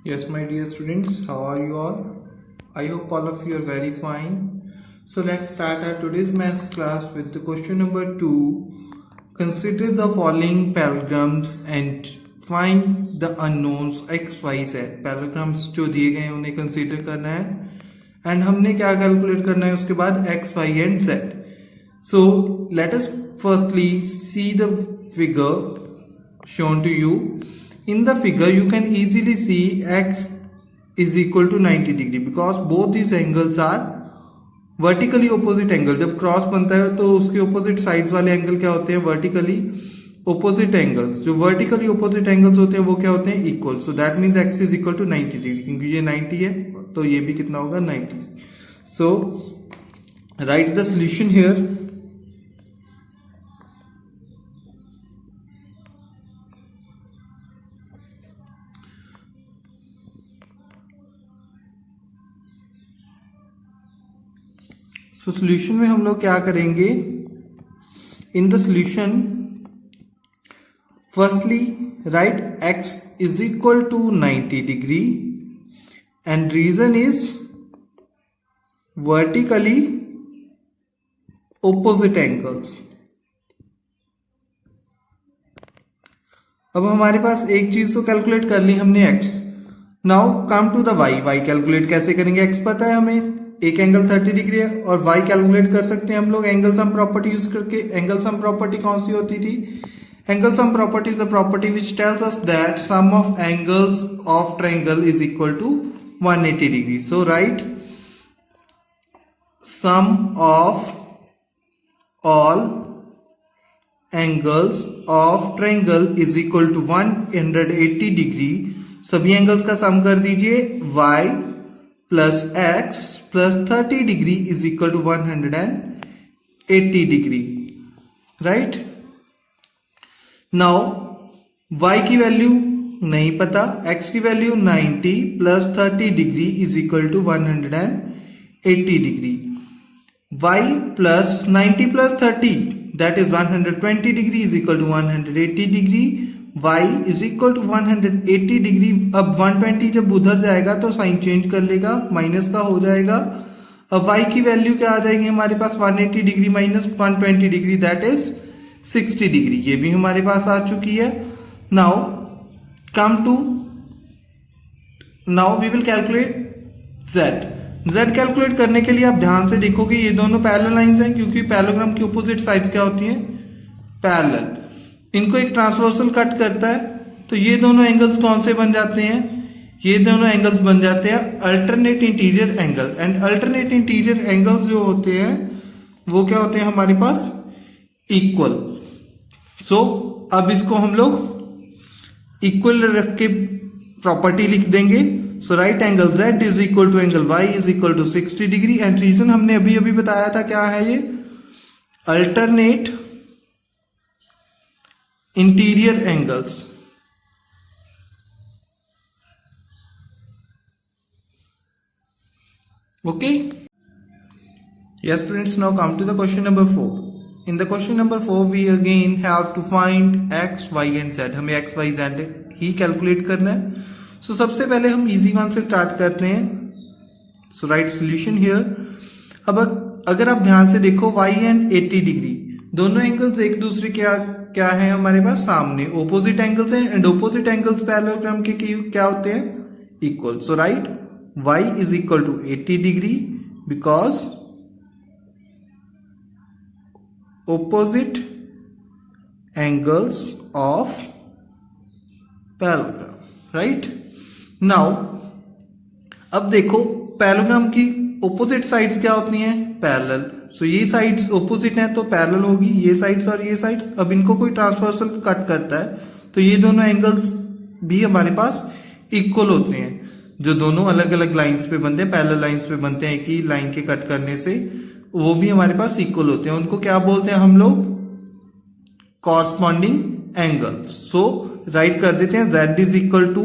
Yes, my dear students, how are you all? I hope all of you are very fine. So let's start our today's maths class with the question number 2. Consider the following parallelograms and find the unknowns x, y, z. Parallelograms जो दिए गए हैं उन्हें consider करना है and हमने क्या calculate करना है उसके बाद x, y and z. So let us firstly see the figure shown to you. In the figure you can easily see x is equal to 90 degree because both these angles are vertically opposite angle. जब cross बनता है तो उसके opposite sides वाले angle क्या होते हैं? Vertically opposite angles. जो वर्टिकली ऑपोजिट एंगल्स होते हैं वो क्या होते हैं? Equal. So that means x is equal to 90 degree. क्योंकि ये 90 है तो ये भी कितना होगा? 90. So right the solution here. So solution में हम लोग क्या करेंगे? In the solution firstly right x is equal to 90 degree and reason is vertically opposite angles. अब हमारे पास एक चीज तो कैलकुलेट कर ली हमने x. Now come to the y. y calculate कैसे करेंगे? x पता है हमें, एक एंगल 30 डिग्री है और y कैलकुलेट कर सकते हैं हम लोग एंगल सम प्रॉपर्टी यूज करके. एंगल सम प्रॉपर्टी कौन सी होती थी? Angle sum property is the property which tells us that sum of angles of triangle is equal to 180 degree. So right sum of all angles of triangle is equal to 180 degree. सभी angles का sum कर दीजिए. y plus x plus 30 degree is equal to 180 degree. Right now y की value नहीं पता, x की value 90 plus 30 degree is equal to 180 degree. y plus 90 plus 30 that is 120 degree is equal to 180 degree. y is equal to 180 degree. अब 120 जब उधर जाएगा तो sign change कर लेगा, माइनस का हो जाएगा. अब y की वैल्यू क्या आ जाएगी हमारे पास? 180 degree minus 120 degree that is 60 degree. ये भी हमारे पास आ चुकी है. Now come to now we will calculate z. z calculate करने के लिए आप ध्यान से देखोगे ये दोनों पैरेलल लाइंस हैं क्योंकि पैरेललोग्राम की ऑपोजिट साइड्स क्या होती हैं? पैरेलल. इनको एक ट्रांसवर्सल कट करता है तो ये दोनों एंगल्स कौन से बन जाते हैं? ये दोनों एंगल्स बन जाते हैं alternate interior angle. And alternate interior angles जो होते हैं वो क्या होते हैं हमारे पास? इक्वल. सो अब इसको हम लोग इक्वल रख के प्रॉपर्टी लिख देंगे. So right angle z is equal to angle y is equal to 60 degree. And reason हमने अभी अभी बताया था क्या है? ये alternate interior angles. Okay. Yes students, now come to the question number 4. In the question number 4 we again have to find x, y and z. हमें x, y, z ही calculate करना है. सो सबसे पहले हम इजी वन से start करते हैं. So right solution here. अब अगर आप ध्यान से देखो y एंड 80 डिग्री दोनों एंगल्स एक दूसरे के क्या है हमारे पास? सामने ऑपोजिट एंगल्स हैं एंड ऑपोजिट एंगल्स पैरेललोग्राम के क्या होते हैं? Equal. So right y is equal to 80 degree because opposite angles of parallelogram. Right now अब देखो पैरेललोग्राम की ऑपोजिट साइड्स क्या होती हैं? पैरेलल. सो ये साइड्स ऑपोजिट हैं तो पैरेलल होगी ये साइड्स और ये साइड्स. अब इनको कोई ट्रांसवर्सल कट करता है तो ये दोनों एंगल्स भी हमारे पास इक्वल होते हैं. जो दोनों अलग अलग लाइंस पे बनते हैं, पैरेलल लाइंस पे बनते हैं कि लाइन के कट करने से, वो भी हमारे पास इक्वल होते हैं. उनको क्या बोलते हैं हम लोग? Corresponding angles. सो राइट कर देते हैं z is equal to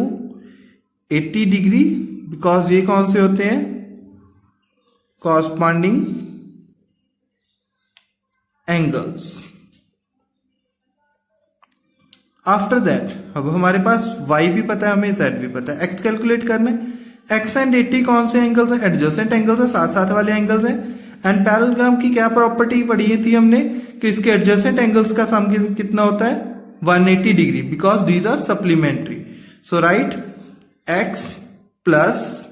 80 degree because ये कौन से होते हैं? Corresponding angles. आफ्टर दैट अब हमारे पास y भी पता है, हमें z भी पता है, x कैलकुलेट करना है। x एंड 80 कौन से एंगल्स हैं? एडजेसेंट एंगल्स है, साथ साथ वाले एंगल्स हैं। एंड पैरेललोग्राम की क्या प्रॉपर्टी पढ़ी थी हमने कि इसके एडजेसेंट एंगल्स का सम कितना होता है? 180 degree, because these are supplementary. So right x plus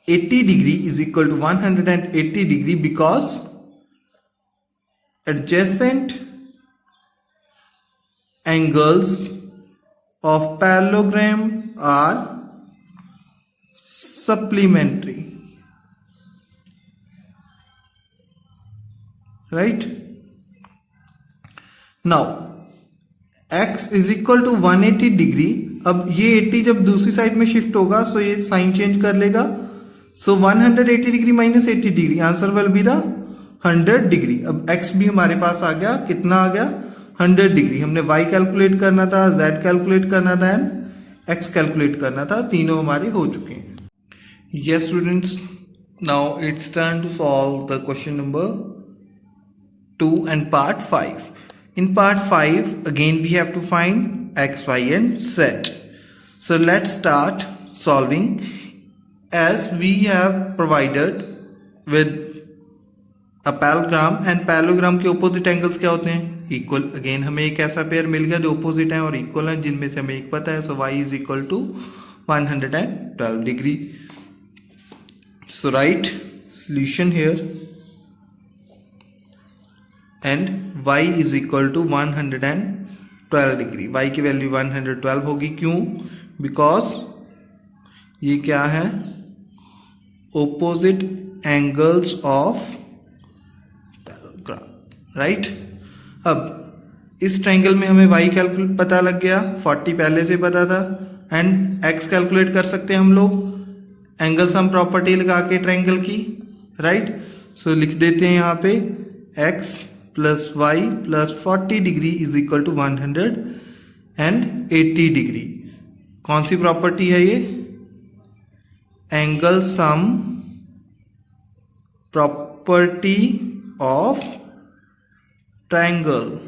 80 degree is equal to 180 degree because adjacent angles of parallelogram are supplementary, right? Now x is equal to 180 degree. अब ये 80 जब दूसरी साइड में shift होगा सो ये साइन चेंज कर लेगा, सो 180 degree minus 80 degree, answer will be the 100 degree. अब x भी हमारे पास आ गया, कितना आ गया? 100 डिग्री। हमने y कैलकुलेट करना था, z कैलकुलेट करना था एंड x कैलकुलेट करना था, तीनों हमारे हो चुके हैं। Yes students, now it's turn to solve the question number 2 and part 5। In part 5 again we have to find x, y and z. So let's start solving as we have provided with a parallelogram and parallelogram के opposite angles क्या होते हैं? Equal. Again हमें एक ऐसा pair मिल गया जो opposite है और इक्वल है, जिनमें से हमें एक पता है, so y is equal to 112 degree. So right solution here and y is equal to 112 degree. y की वैल्यू 112 होगी, क्यों? बिकॉज ये क्या है? Opposite angles of right. अब इस ट्रायंगल में हमें y कैलकुलेट पता लग गया, 40 पहले से पता था, एंड x कैलकुलेट कर सकते हैं हम लोग एंगल सम प्रॉपर्टी लगा के ट्रायंगल की, राइट। सो लिख देते हैं यहाँ पे x plus y plus 40 degree is equal to 180 degree. कौन सी प्रॉपर्टी है ये? Angle sum property of triangle.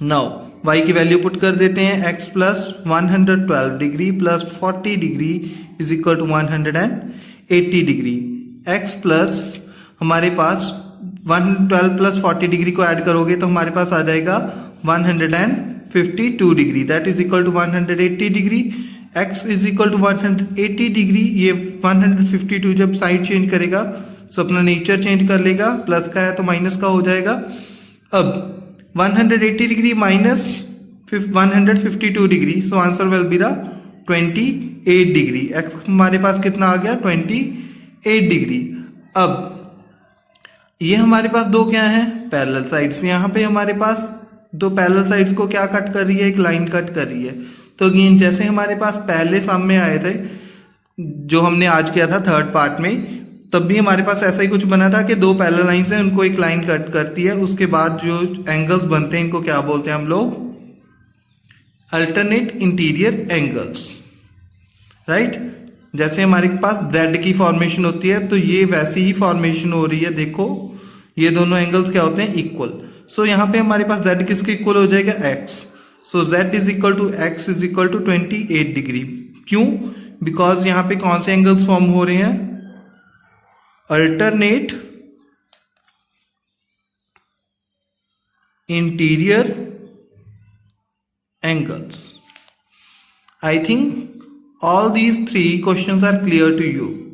Now y की वैल्यू पुट कर देते हैं, x plus 112 degree plus 40 degree is equal to 180 degree. x plus हमारे पास 112 प्लस 40 डिग्री को ऐड करोगे तो हमारे पास आ जाएगा 152 degree, that is equal to 180 degree. x is equal to 180 degree, ये 152 जब साइड चेंज करेगा सो अपना नेचर चेंज कर लेगा, प्लस का है तो माइनस का हो जाएगा। अब 180 degree minus 152 degree, so answer will be the 28 degree. x हमारे पास कितना आ गया? 28 डिग्री। अब ये हमारे पास दो क्या है? Parallel sides. यहाँ पे हमारे पास दो पैरेलल साइड्स को क्या कट कर रही है? एक लाइन कट कर रही है। तो अगेन जैसे हमारे पास पहले सामने आए थे जो हमने आज किया था थर्ड पार्ट में, तब भी हमारे पास ऐसा ही कुछ बना था कि दो पैरेलल लाइंस हैं, उनको एक लाइन कट करती है, उसके बाद जो एंगल्स बनते हैं इनको क्या बोलते हैं हम लोग? Alternate interior angles, right. जैसे हमारे पास Z की फॉर्मेशन होती है तो ये वैसी ही फॉर्मेशन हो रही है, देखो ये दोनों एंगल्स क्या होते हैं? इक्वल। सो यहाँ पे हमारे पास Z किसके इक्वल हो जाएगा? x। So Z is equal to x is equal to 28 degree. क्यों? बिकॉज यहाँ पे कौन से एंगल्स फॉर्म हो रहे हैं? Alternate interior angles. I think all these three questions are clear to you.